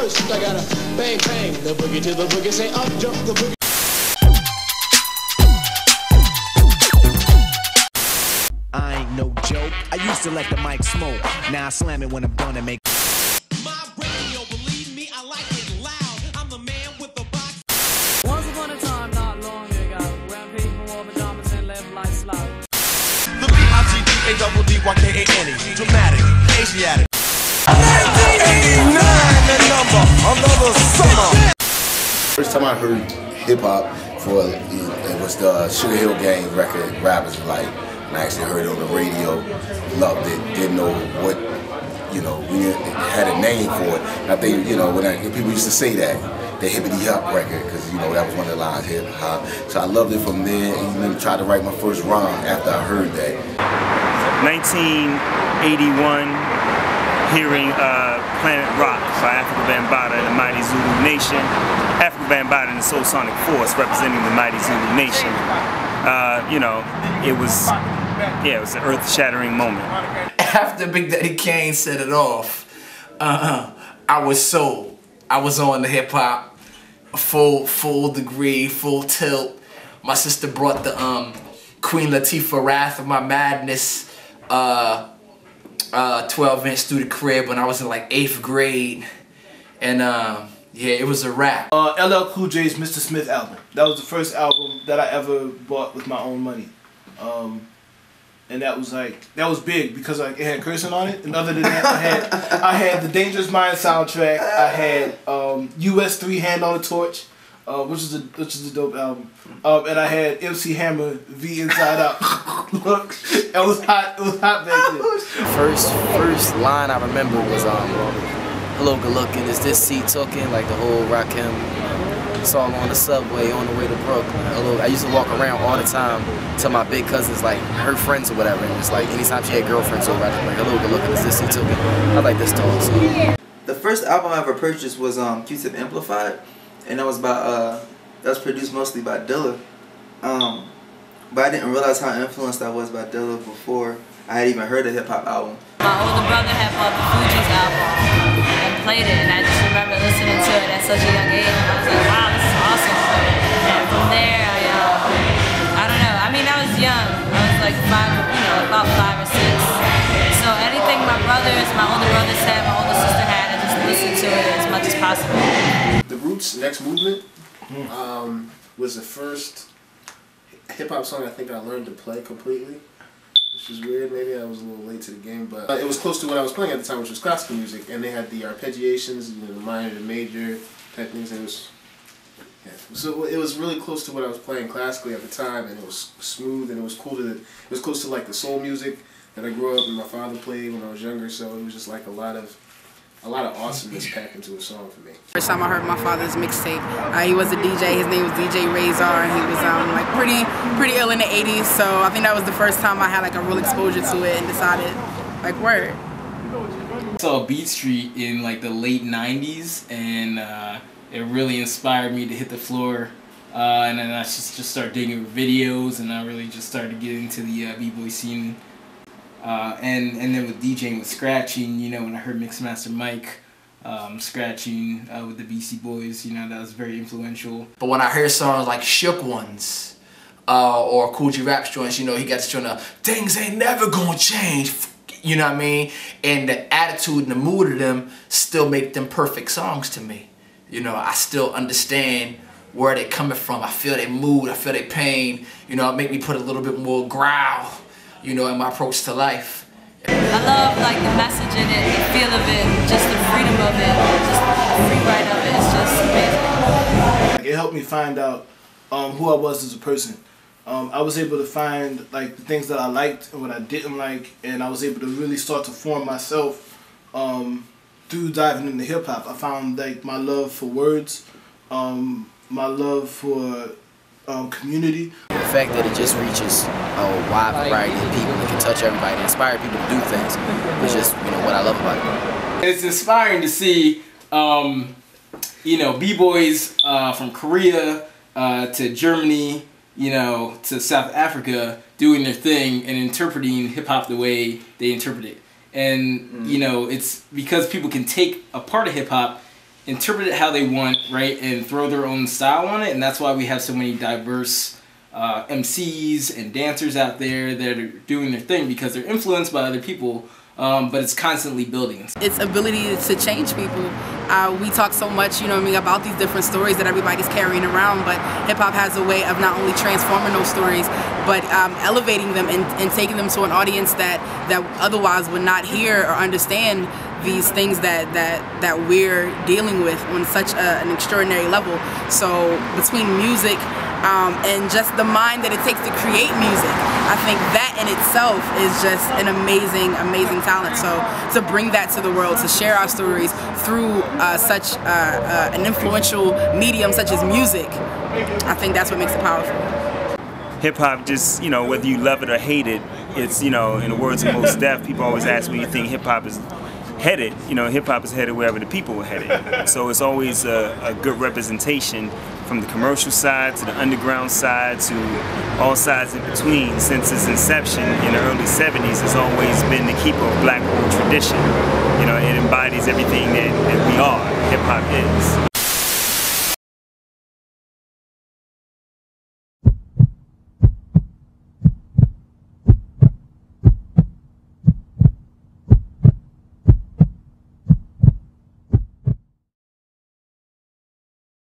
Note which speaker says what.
Speaker 1: twist. I gotta bang, bang, the boogie to the boogie, say up, jump the boogie.
Speaker 2: I ain't no joke. I used to let the mic smoke. Now I slam it when I'm done and make.
Speaker 3: My radio, believe me, I like it loud. I'm the man with the box.
Speaker 4: Once upon a time, not long ago, when people wore pajamas and lived life slow.
Speaker 3: The B-I-G-D-A-double-D-Y-K-A-N-E. Dramatic, Asiatic. 1989, the number, another summer.
Speaker 5: First time I heard hip hop it was the Sugar Hill Gang record, Rappers Like. And I actually heard it on the radio, loved it, didn't know what, you know, we had a name for it. And I think, you know, when people used to say that, the hippity hop record, because, you know, that was one of the lines, hip hop. So I loved it from there, and even tried to write my first rhyme after I heard that.
Speaker 6: 1981, hearing Planet Rock by Africa Bambaataa and the Mighty Zulu Nation. Africa Bambaataa and the Soul Sonic Force representing the Mighty Zulu Nation. You know, it was an earth-shattering moment.
Speaker 7: After Big Daddy Kane set it off, I was on the hip hop, full degree, full tilt. My sister brought the Queen Latifah Wrath of My Madness 12-inch through the crib when I was in like 8th grade, and yeah, it was a wrap.
Speaker 8: LL Cool J's Mr. Smith album. That was the first album that I ever bought with my own money. And that was big because like it had cursing on it. And other than that, I had the Dangerous Mind soundtrack. I had US3 Hand on a Torch, which is a dope album. And I had MC Hammer V Inside Out. Look, it was hot back then.
Speaker 9: First line I remember was hello good looking, is this seat talking, like the whole Rakim song on the subway on the way to Brooklyn. I used to walk around all the time to my big cousins, like her friends or whatever, and it's like anytime she had girlfriends over, I'd be like, hello good looking, is this seat talking? I like this dog. So.
Speaker 10: The first album I ever purchased was Q-Tip Amplified, and that was produced mostly by Dilla. But I didn't realize how influenced I was by Dilla before I had even heard a hip hop album.
Speaker 11: My older brother had bought the Fugees album and played it, and I just remember listening to it at such a young age, and I was like, wow, this is awesome. And from there, I don't know, I mean, I was young. I was like about 5 or 6. So anything my older brothers had, my older sister had, I just listened to it as much as possible.
Speaker 12: The Roots' Next Movement was the first hip-hop song I think I learned to play completely, which is weird. Maybe I was a little late to the game, but it was close to what I was playing at the time, which was classical music, and they had the arpeggiations, you know, the minor, the major techniques, and so it was really close to what I was playing classically at the time, and it was smooth, and it was cool it was close to like the soul music that I grew up and my father played when I was younger, so it was just like a lot of awesomeness packed into a song for me.
Speaker 13: First time I heard my father's mixtape, he was a DJ. His name was DJ Razor, and he was like pretty ill in the 80s. So I think that was the first time I had like a real exposure to it and decided, like, word.
Speaker 14: I saw Beat Street in like the late 90s, and it really inspired me to hit the floor. And then I just started digging videos, and I really just started to get into the b-boy scene. And then with DJing, with scratching, you know, when I heard Mixmaster Mike scratching with the BC Boys, you know, that was very influential.
Speaker 7: But when I heard songs like Shook Ones or Cool G Rap's joints, you know, he got to trying to, things ain't never gonna change, you know what I mean? And the attitude and the mood of them still make them perfect songs to me. You know, I still understand where they're coming from. I feel their mood, I feel their pain, you know, it make me put a little bit more growl, you know, in my approach to life.
Speaker 11: I love like the message in it, the feel of it, just the freedom of it, just the free write of it. It's just amazing.
Speaker 8: It helped me find out who I was as a person. I was able to find like the things that I liked and what I didn't like, and I was able to really start to form myself through diving into hip hop. I found like my love for words, my love for community.
Speaker 9: The fact that it just reaches a wide variety of people and can touch everybody and inspire people to do things is just, you know, what I love about it.
Speaker 14: It's inspiring to see, you know, b-boys from Korea to Germany, you know, to South Africa doing their thing and interpreting hip-hop the way they interpret it. And, you know, it's because people can take a part of hip-hop interpret it how they want, right, and throw their own style on it, and that's why we have so many diverse MCs and dancers out there that are doing their thing because they're influenced by other people, but it's constantly building.
Speaker 13: Its ability to change people. We talk so much, you know what I mean, about these different stories that everybody's carrying around, but hip-hop has a way of not only transforming those stories, but elevating them and taking them to an audience that otherwise would not hear or understand these things that we're dealing with on such an extraordinary level. So between music and just the mind that it takes to create music, I think that in itself is just an amazing, amazing talent. So to bring that to the world, to share our stories through such an influential medium such as music, I think that's what makes it powerful.
Speaker 6: Hip-hop just, you know, whether you love it or hate it, it's, you know, in the words of Mos Def, people always ask me, you think hip-hop is headed? You know, hip-hop is headed wherever the people are headed. So it's always a good representation from the commercial side to the underground side to all sides in between. Since its inception in the early 70s, it's always been the keeper of black old tradition. You know, it embodies everything that we are, hip-hop is.